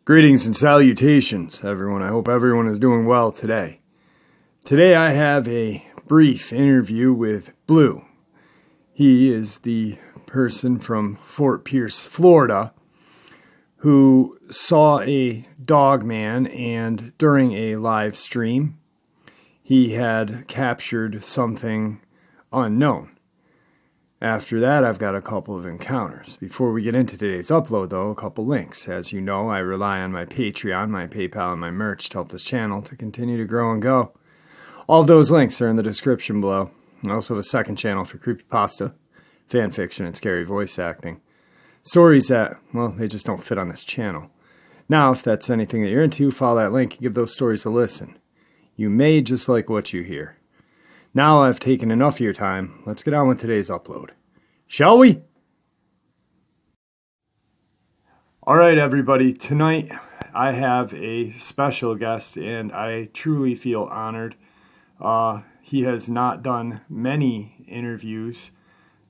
Greetings and salutations, everyone. I hope everyone is doing well today. Today I have a brief interview with Blue. He is the person from Fort Pierce, Florida, who saw a Dogman, and during a live stream, he had captured something unknown. After that, I've got a couple of encounters. Before we get into today's upload, though, a couple links. As you know, I rely on my Patreon, my PayPal, and my merch to help this channel to continue to grow and go. All of those links are in the description below. I also have a second channel for creepypasta, fanfiction, and scary voice acting. Stories that, well, they just don't fit on this channel. Now, if that's anything that you're into, follow that link and give those stories a listen. You may just like what you hear. Now I've taken enough of your time. Let's get on with today's upload. Shall we? Alright, everybody. Tonight I have a special guest, and I truly feel honored. He has not done many interviews.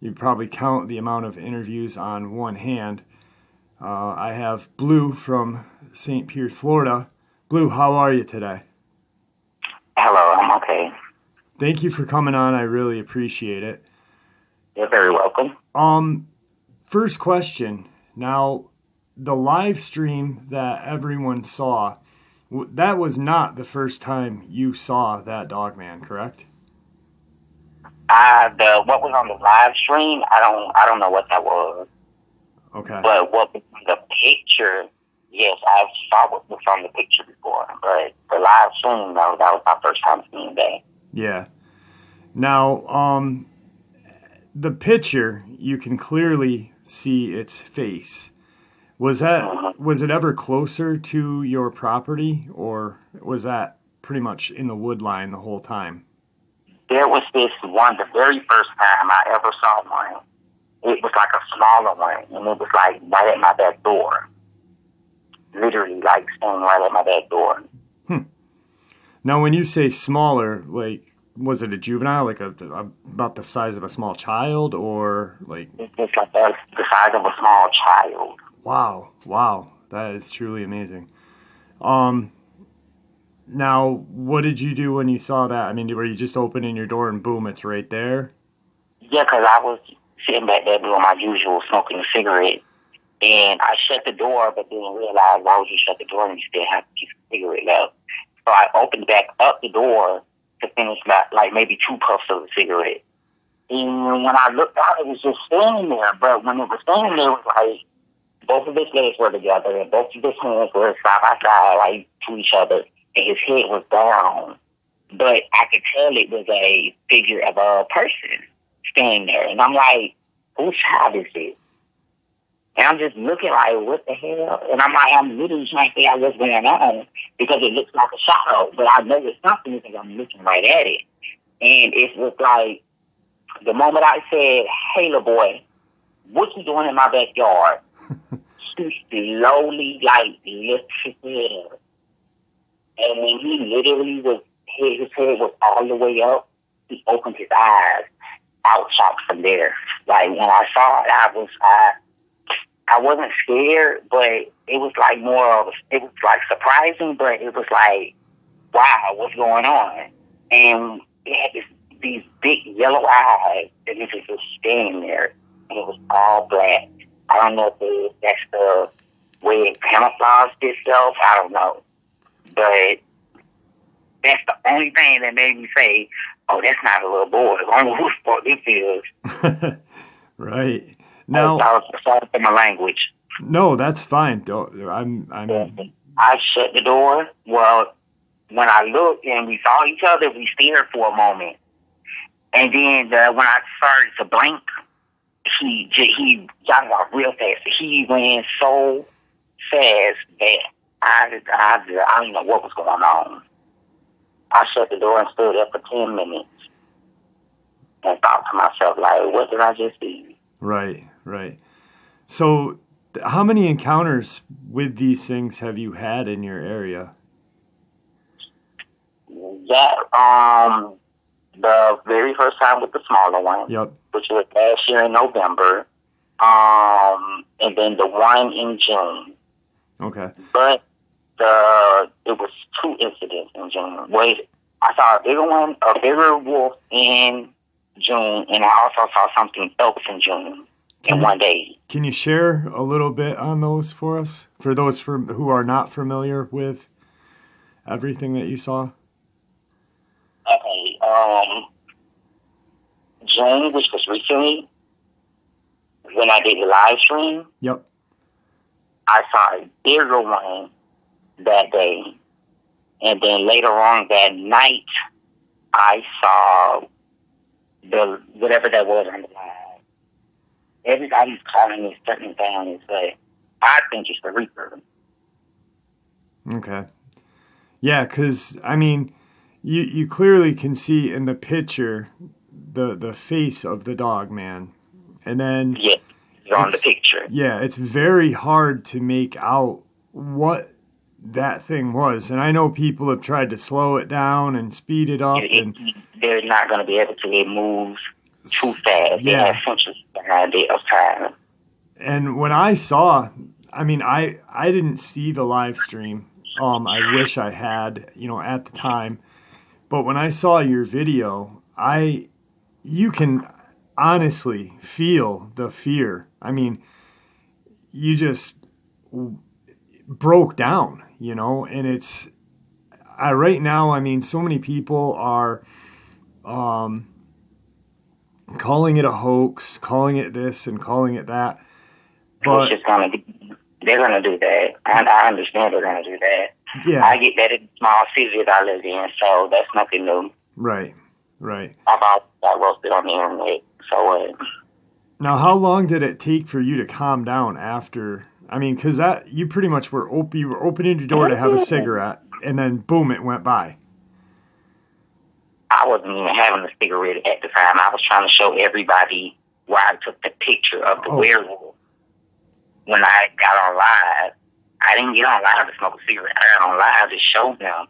You'd probably count the amount of interviews on one hand. I have Blue from St. Pierce, Florida. Blue, how are you today? Hello, I'm okay. Thank you for coming on. I really appreciate it. You're very welcome. First question. Now, the live stream that everyone saw, that was not the first time you saw that Dogman, correct? What was on the live stream, I don't know what that was. Okay. But what was on the picture, yes, I've saw what was on the picture before. But the live stream, that was my first time seeing that. Yeah. Now, the picture, you can clearly see its face. Was it ever closer to your property, or was that pretty much in the wood line the whole time? There was this one, the very first time I ever saw one. It was like a smaller one, and it was like right at my back door. Literally, like standing right at my back door. Now, when you say smaller, like, was it a juvenile, like about the size of a small child, or like? It's like the size of a small child. Wow, that is truly amazing. Now, what did you do when you saw that? I mean, were you just opening your door and boom, it's right there? Yeah, because I was sitting back there doing my usual, smoking a cigarette, and I shut the door, but didn't realize why would you shut the door and you still have to keep the cigarette left. So I opened back up the door to finish like maybe 2 puffs of the cigarette. And when I looked out, it was just standing there. But when it was standing there, it was like both of his legs were together and both of his hands were side by side, like to each other, and his head was down. But I could tell it was a figure of a person standing there. And I'm like, whose child is this? And I'm just looking like, what the hell? And I'm literally trying to figure out what's going on because it looks like a shadow. But I know it's something because I'm looking right at it. And it was like, the moment I said, hey, little boy, what you doing in my backyard? He slowly, like, lifted his head up. And when he literally his head was all the way up, he opened his eyes. I was shocked from there. Like, when I saw it, I wasn't scared, but it was like it was like surprising, but it was like, wow, what's going on? And it had these big yellow eyes, and it was just standing there, and it was all black. I don't know if that's the way it camouflaged itself. I don't know. But that's the only thing that made me say, oh, that's not a little boy. I don't know whose fault this is. Right. Now, sorry for my language. No, that's fine. I shut the door. Well, when I looked and we saw each other, we stared for a moment. And then when I started to blink, he got off real fast. He ran so fast that I didn't know what was going on. I shut the door and stood there for 10 minutes and thought to myself, like, what did I just do? Right. So, how many encounters with these things have you had in your area? The very first time with the smaller one, Yep. which was last year in November, and then the one in June. Okay. But it was 2 incidents in June. Wait, I saw a bigger wolf in June, and I also saw something else in June in one day. Can you share a little bit on those for us? For those who are not familiar with everything that you saw? Okay, June, which was recently, when I did the live stream, Yep. I saw a bigger one that day. And then later on that night, I saw whatever that was on the line. Everybody's calling me certain things, but I think it's the Reaper. Okay. Yeah, because, I mean, you clearly can see in the picture the face of the Dogman. And then... Yeah, it's on the picture. Yeah, it's very hard to make out what that thing was. And I know people have tried to slow it down and speed it up. They're not going to be able to. It moves too fast. Yeah. They have sensors behind it of time. And when I saw, I mean, I didn't see the live stream. I wish I had, at the time. But when I saw your video, you can honestly feel the fear. I mean, you just broke down, and it's right now, I mean, so many people are calling it a hoax, calling it this and calling it that. But they're going to do that. I understand they're going to do that. Yeah. I get that in the small city that I live in, so that's nothing new. Right. I roasted on the internet, so Now, how long did it take for you to calm down after? I mean, because you pretty much were opening your door to have a cigarette, and then boom, it went by. I wasn't even having a cigarette at the time. I was trying to show everybody where I took the picture of the werewolf. When I got on live, I didn't get on live to smoke a cigarette. I got on live to show them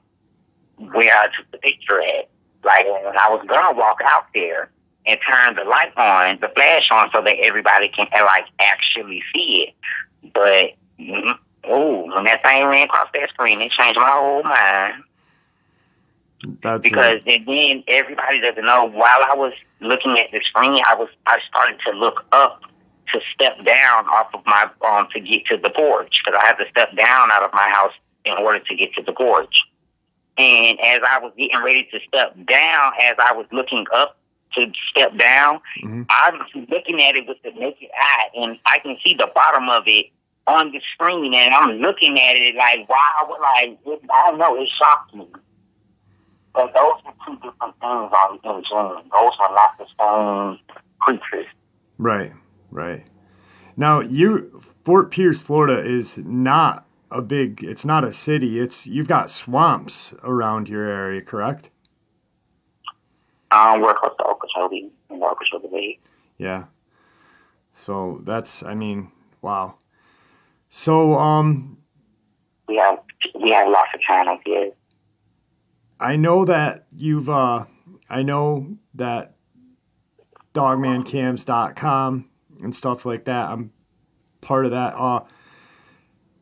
where I took the picture at. Like, when I was going to walk out there and turn the light on, the flash on, so that everybody can, actually see it. But, when that thing ran across that screen, it changed my whole mind. Because then everybody doesn't know, while I was looking at the screen, I started to look up to step down off of my, to get to the porch, because I have to step down out of my house in order to get to the porch. And as I was getting ready to step down, as I was looking up to step down, I was looking at it with the naked eye, and I can see the bottom of it on the screen, and I'm looking at it like, wow, I don't know, it shocked me. But those are 2 different things in June. Those are not the same creatures. Right. Now, Fort Pierce, Florida is not it's not a city. You've got swamps around your area, correct? We're close to Okeechobee, in the Okeechobee Bay. Yeah. So that's, I mean, wow. So, we have lots of time up here. I know that that dogmancams.com and stuff like that, I'm part of that.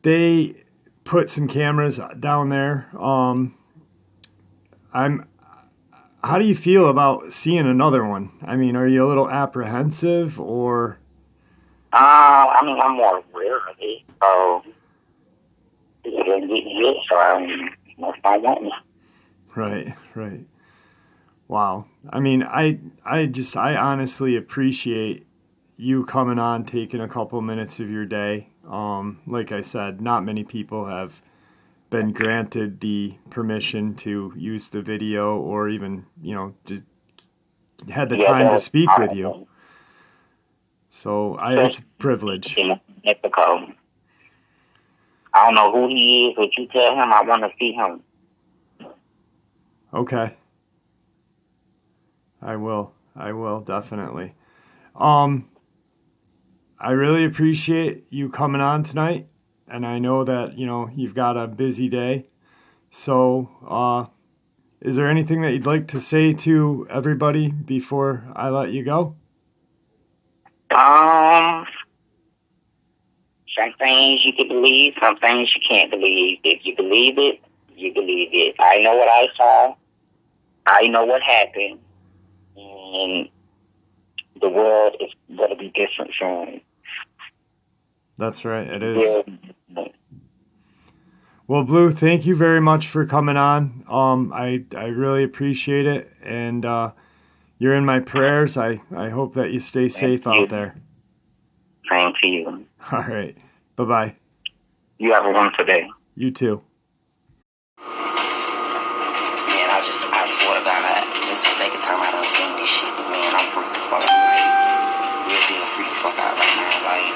They put some cameras down there. How do you feel about seeing another one? I mean, are you a little apprehensive, or? I mean, I'm more aware of it, so it didn't get hit, so I won't. Right. Wow. I mean, I honestly appreciate you coming on, taking a couple minutes of your day. Like I said, not many people have been granted the permission to use the video, or even, just had the time to speak with you. So it's a privilege. Mexico. I don't know who he is, but you tell him I want to see him. Okay. I will definitely. I really appreciate you coming on tonight, and I know that, you've got a busy day. So, Is there anything that you'd like to say to everybody before I let you go? Some things you can believe, some things you can't believe. If you believe it, you believe it. I know what I saw. I know what happened. And the world is going to be different soon. That's right, it is. Well, Blue, thank you very much for coming on. I really appreciate it, and you're in my prayers. I hope that you stay safe out there. Same to you. All right. Bye-bye. You have a wonderful day. You too. Man, I swear to God, this is the second time I done seen this shit. Man, I'm freaked the fuck out. Like, real deal freaked the fuck out right now. Like,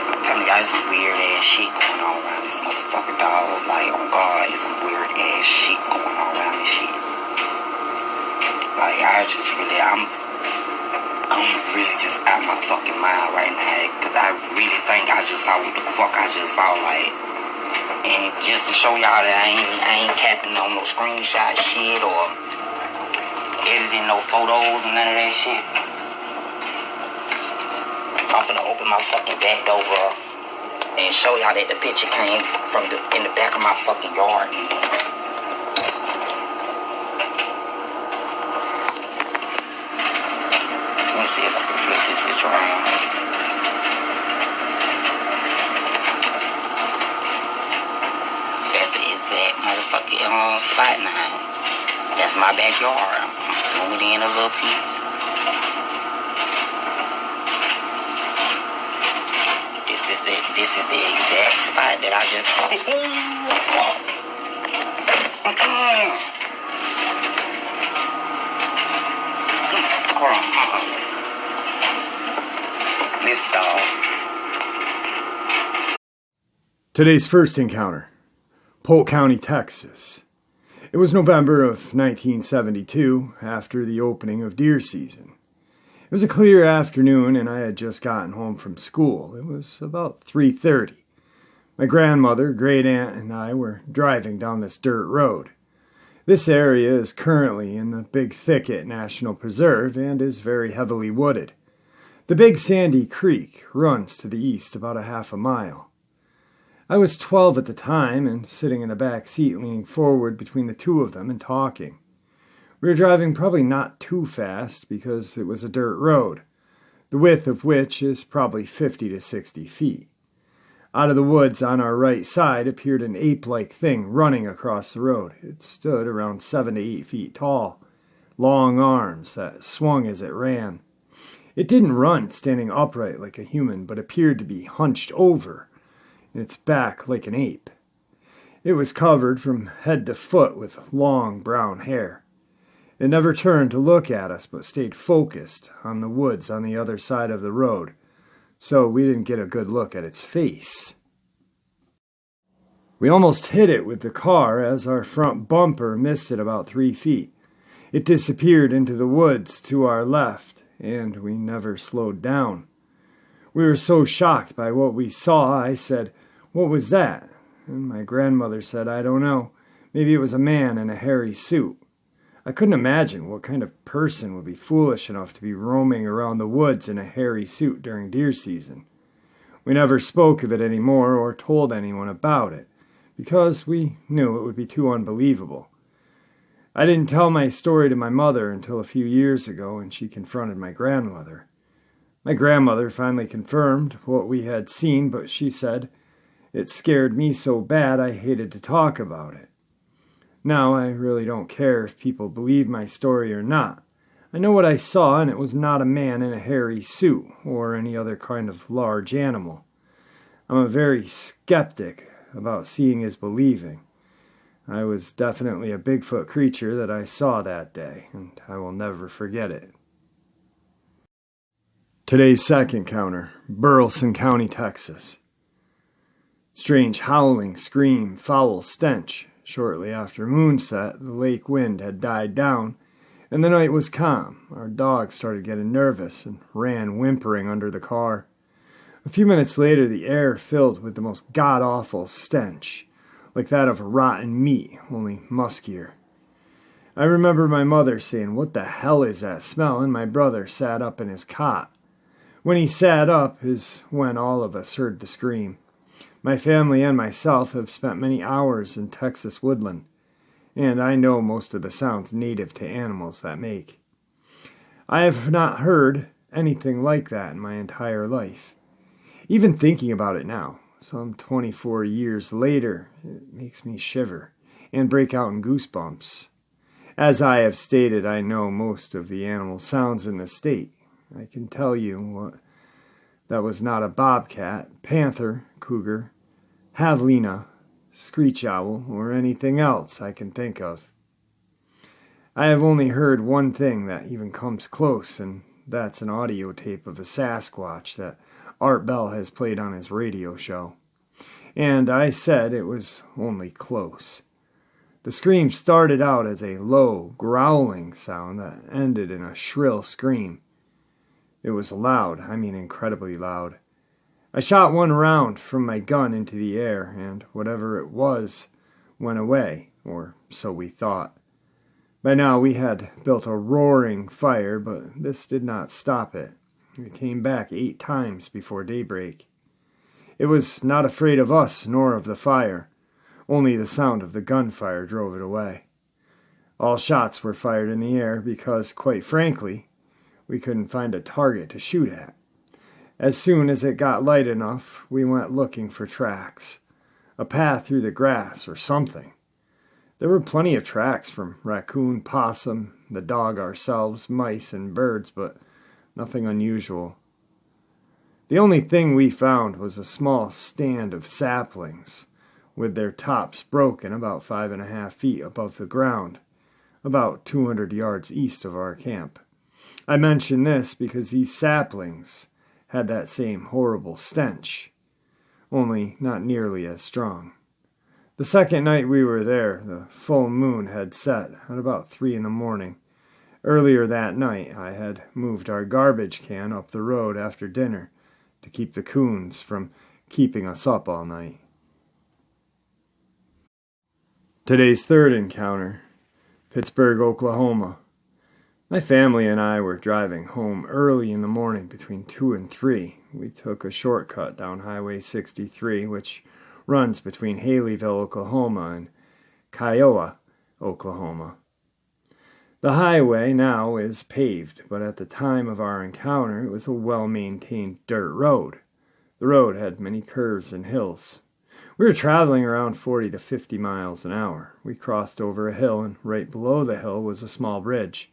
I'm telling you guys, some weird ass shit going on around this motherfucker, dog. Like, on God, it's some weird ass shit going on around this shit. Like, I'm really just out my fucking mind right now, because I really think I just saw what the fuck I just saw, like, and just to show y'all that I ain't capping on no screenshot shit or editing no photos and none of that shit. I'm finna open my fucking back door up and show y'all that the picture came from in the back of my fucking yard. Let me see if I can flip this bitch around. That's the exact motherfucking spot now. That's my backyard. I'm zooming in a little piece. This is the exact spot that I just... Hold on. This dog. Today's first encounter, Polk County, Texas. It was November of 1972, after the opening of deer season. It was a clear afternoon, and I had just gotten home from school. It was about 3:30. My grandmother, great aunt, and I were driving down this dirt road. This area is currently in the Big Thicket National Preserve and is very heavily wooded. The Big Sandy Creek runs to the east about a half a mile. I was 12 at the time and sitting in the back seat leaning forward between the two of them and talking. We were driving probably not too fast because it was a dirt road, the width of which is probably 50 to 60 feet. Out of the woods on our right side appeared an ape-like thing running across the road. It stood around 7 to 8 feet tall, long arms that swung as it ran. It didn't run standing upright like a human, but appeared to be hunched over, in its back like an ape. It was covered from head to foot with long brown hair. It never turned to look at us, but stayed focused on the woods on the other side of the road, so we didn't get a good look at its face. We almost hit it with the car as our front bumper missed it about 3 feet. It disappeared into the woods to our left, and we never slowed down. We were so shocked by what we saw, I said, "What was that?" And my grandmother said, "I don't know. Maybe it was a man in a hairy suit." I couldn't imagine what kind of person would be foolish enough to be roaming around the woods in a hairy suit during deer season. We never spoke of it anymore or told anyone about it, because we knew it would be too unbelievable. I didn't tell my story to my mother until a few years ago when she confronted my grandmother. My grandmother finally confirmed what we had seen, but she said, "It scared me so bad I hated to talk about it." Now, I really don't care if people believe my story or not. I know what I saw, and it was not a man in a hairy suit or any other kind of large animal. I'm a very skeptic about seeing is believing. I was definitely a Bigfoot creature that I saw that day, and I will never forget it. Today's second encounter, Burleson County, Texas. Strange howling, scream, foul stench. Shortly after moonset, the lake wind had died down, and the night was calm. Our dog started getting nervous and ran whimpering under the car. A few minutes later, the air filled with the most god-awful stench, like that of rotten meat, only muskier. I remember my mother saying, "What the hell is that smell?" and my brother sat up in his cot. When he sat up is when all of us heard the scream. My family and myself have spent many hours in Texas woodland, and I know most of the sounds native to animals that make. I have not heard anything like that in my entire life. Even thinking about it now, some 24 years later, it makes me shiver and break out in goosebumps. As I have stated, I know most of the animal sounds in the state. I can tell you what that was not a bobcat, panther, cougar, javelina, screech owl, or anything else I can think of. I have only heard one thing that even comes close, and that's an audio tape of a Sasquatch that Art Bell has played on his radio show. And I said it was only close. The scream started out as a low, growling sound that ended in a shrill scream. It was loud, I mean incredibly loud. I shot one round from my gun into the air, and whatever it was went away, or so we thought. By now we had built a roaring fire, but this did not stop it. It came back 8 times before daybreak. It was not afraid of us nor of the fire. Only the sound of the gunfire drove it away. All shots were fired in the air because, quite frankly, we couldn't find a target to shoot at. As soon as it got light enough, we went looking for tracks, a path through the grass or something. There were plenty of tracks from raccoon, possum, the dog ourselves, mice, and birds, but nothing unusual. The only thing we found was a small stand of saplings, with their tops broken about 5.5 feet above the ground, about 200 yards east of our camp. I mention this because these saplings had that same horrible stench, only not nearly as strong. The second night we were there, the full moon had set at about 3 a.m. Earlier that night, I had moved our garbage can up the road after dinner to keep the coons from keeping us up all night. Today's third encounter, Pittsburgh, Oklahoma. My family and I were driving home early in the morning between 2 and 3. We took a shortcut down Highway 63, which runs between Haleyville, Oklahoma, and Kiowa, Oklahoma. The highway now is paved, but at the time of our encounter it was a well-maintained dirt road. The road had many curves and hills. We were traveling around 40 to 50 miles an hour. We crossed over a hill, and right below the hill was a small bridge.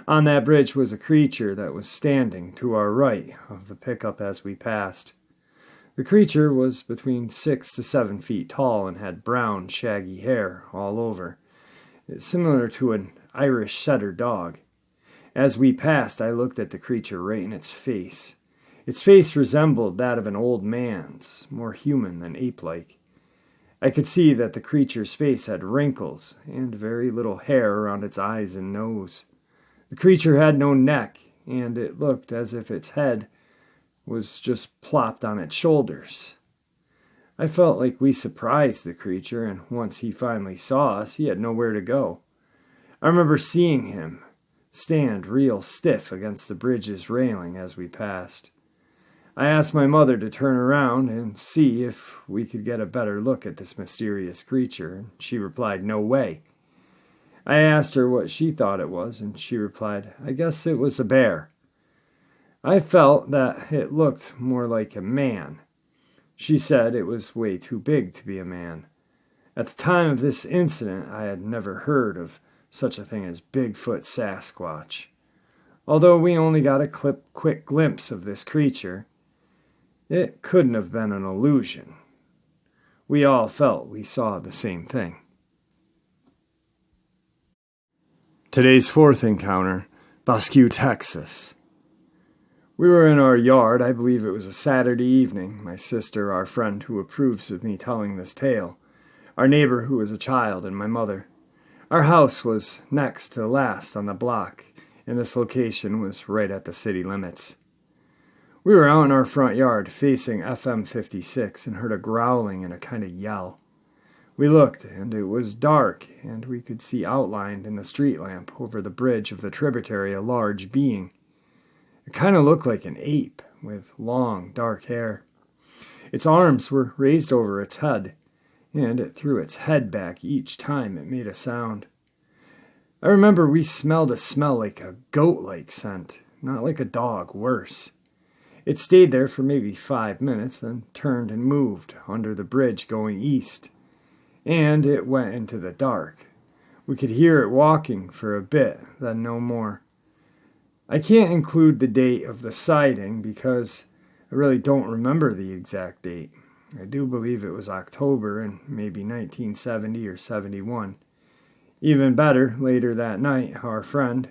On that bridge was a creature that was standing to our right of the pickup as we passed. The creature was between 6 to 7 feet tall and had brown, shaggy hair all over, similar to an Irish setter dog. As we passed, I looked at the creature right in its face. Its face resembled that of an old man's, more human than ape-like. I could see that the creature's face had wrinkles and very little hair around its eyes and nose. The creature had no neck, and it looked as if its head was just plopped on its shoulders. I felt like we surprised the creature, and once he finally saw us, he had nowhere to go. I remember seeing him stand real stiff against the bridge's railing as we passed. I asked my mother to turn around and see if we could get a better look at this mysterious creature, and she replied, "No way." I asked her what she thought it was, and she replied, "I guess it was a bear." I felt that it looked more like a man. She said it was way too big to be a man. At the time of this incident, I had never heard of such a thing as Bigfoot Sasquatch. Although we only got a quick glimpse of this creature, it couldn't have been an illusion. We all felt we saw the same thing. Today's fourth encounter, Bosque, Texas. We were in our yard. I believe it was a Saturday evening. My sister, our friend who approves of me telling this tale, our neighbor who was a child, and my mother. Our house was next to the last on the block, and this location was right at the city limits. We were out in our front yard facing FM 56 and heard a growling and a kind of yell. We looked, and it was dark, and we could see outlined in the street lamp over the bridge of the tributary a large being. It kind of looked like an ape with long, dark hair. Its arms were raised over its head, and it threw its head back each time it made a sound. I remember we smelled a smell like a goat-like scent, not like a dog, worse. It stayed there for maybe 5 minutes, then turned and moved under the bridge going east, and it went into the dark. We could hear it walking for a bit, then no more. I can't include the date of the sighting because I really don't remember the exact date. I do believe it was October in maybe 1970 or 71. Even better, later that night, our friend,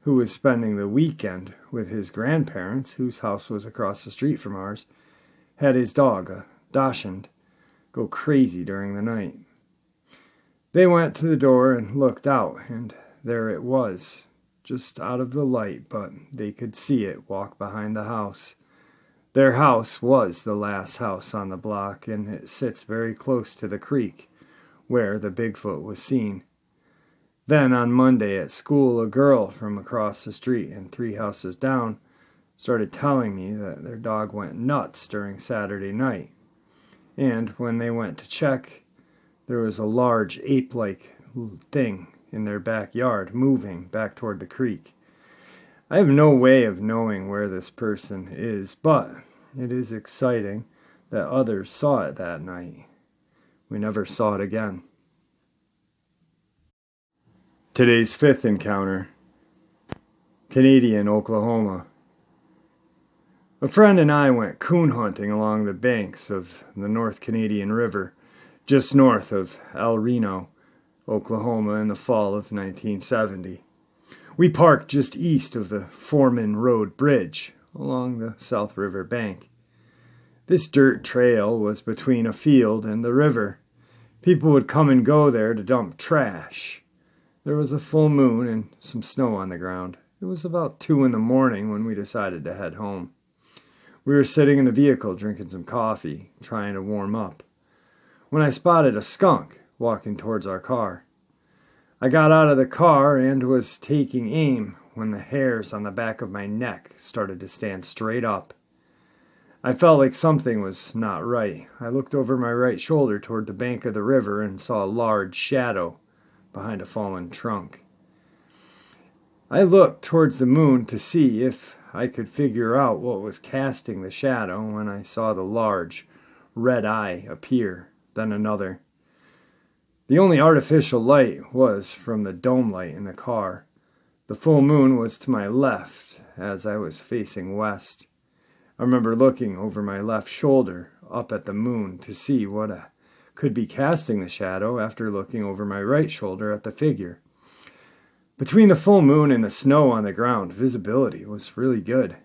who was spending the weekend with his grandparents, whose house was across the street from ours, had his dog, a dachshund, go crazy during the night. They went to the door and looked out, and there it was, just out of the light, but they could see it walk behind the house. Their house was the last house on the block, and it sits very close to the creek, where the Bigfoot was seen. Then on Monday at school, a girl from across the street and 3 houses down started telling me that their dog went nuts during Saturday night. And when they went to check, there was a large ape-like thing in their backyard moving back toward the creek. I have no way of knowing where this person is, but it is exciting that others saw it that night. We never saw it again. Today's 5th encounter, Canadian, Oklahoma. A friend and I went coon hunting along the banks of the North Canadian River, just north of El Reno, Oklahoma, in the fall of 1970. We parked just east of the Foreman Road Bridge along the South River bank. This dirt trail was between a field and the river. People would come and go there to dump trash. There was a full moon and some snow on the ground. It was about 2 a.m. when we decided to head home. We were sitting in the vehicle drinking some coffee, trying to warm up, when I spotted a skunk walking towards our car. I got out of the car and was taking aim when the hairs on the back of my neck started to stand straight up. I felt like something was not right. I looked over my right shoulder toward the bank of the river and saw a large shadow behind a fallen trunk. I looked towards the moon to see if I could figure out what was casting the shadow when I saw the large red eye appear, then another. The only artificial light was from the dome light in the car. The full moon was to my left as I was facing west. I remember looking over my left shoulder up at the moon to see what could be casting the shadow after looking over my right shoulder at the figure. Between the full moon and the snow on the ground, visibility was really good.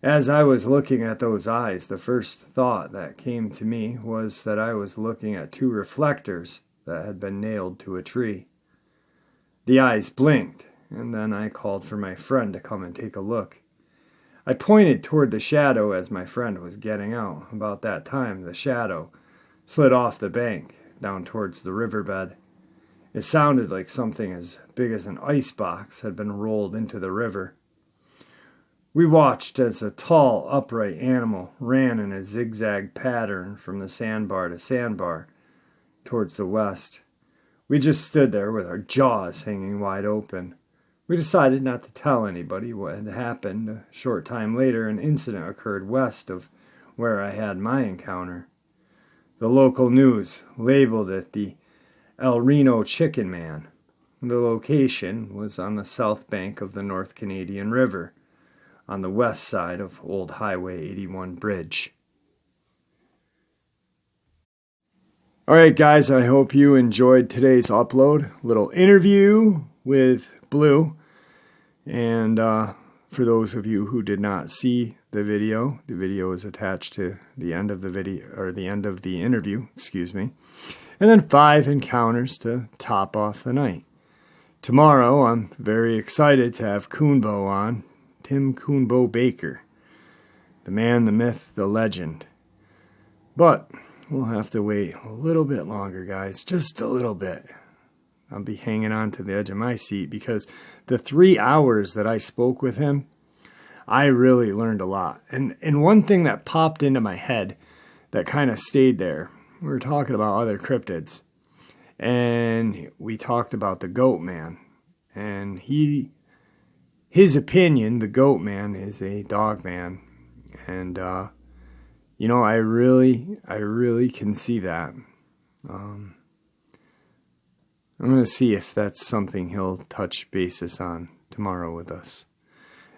As I was looking at those eyes, the first thought that came to me was that I was looking at 2 reflectors that had been nailed to a tree. The eyes blinked, and then I called for my friend to come and take a look. I pointed toward the shadow as my friend was getting out. About that time, the shadow slid off the bank down towards the riverbed. It sounded like something as big as an icebox had been rolled into the river. We watched as a tall, upright animal ran in a zigzag pattern from the sandbar to sandbar towards the west. We just stood there with our jaws hanging wide open. We decided not to tell anybody what had happened. A short time later, an incident occurred west of where I had my encounter. The local news labeled it the El Reno Chicken Man. The location was on the south bank of the North Canadian River, on the west side of Old Highway 81 Bridge. Alright guys, I hope you enjoyed today's upload. Little interview with Blue. And for those of you who did not see the video is attached to the end of the video, or the end of the interview, And then 5 encounters to top off the night. Tomorrow, I'm very excited to have Coonbo on, Tim Coonbo Baker. The man, the myth, the legend. But we'll have to wait a little bit longer, guys. Just a little bit. I'll be hanging on to the edge of my seat because the 3 hours that I spoke with him, I really learned a lot. And one thing that popped into my head that kind of stayed there, we were talking about other cryptids. And we talked about the goat man. And his opinion, the goat man, is a dog man. And, you know, I really can see that. I'm going to see if that's something he'll touch basis on tomorrow with us.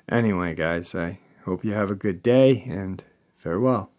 Anyway, guys, I hope you have a good day, and farewell.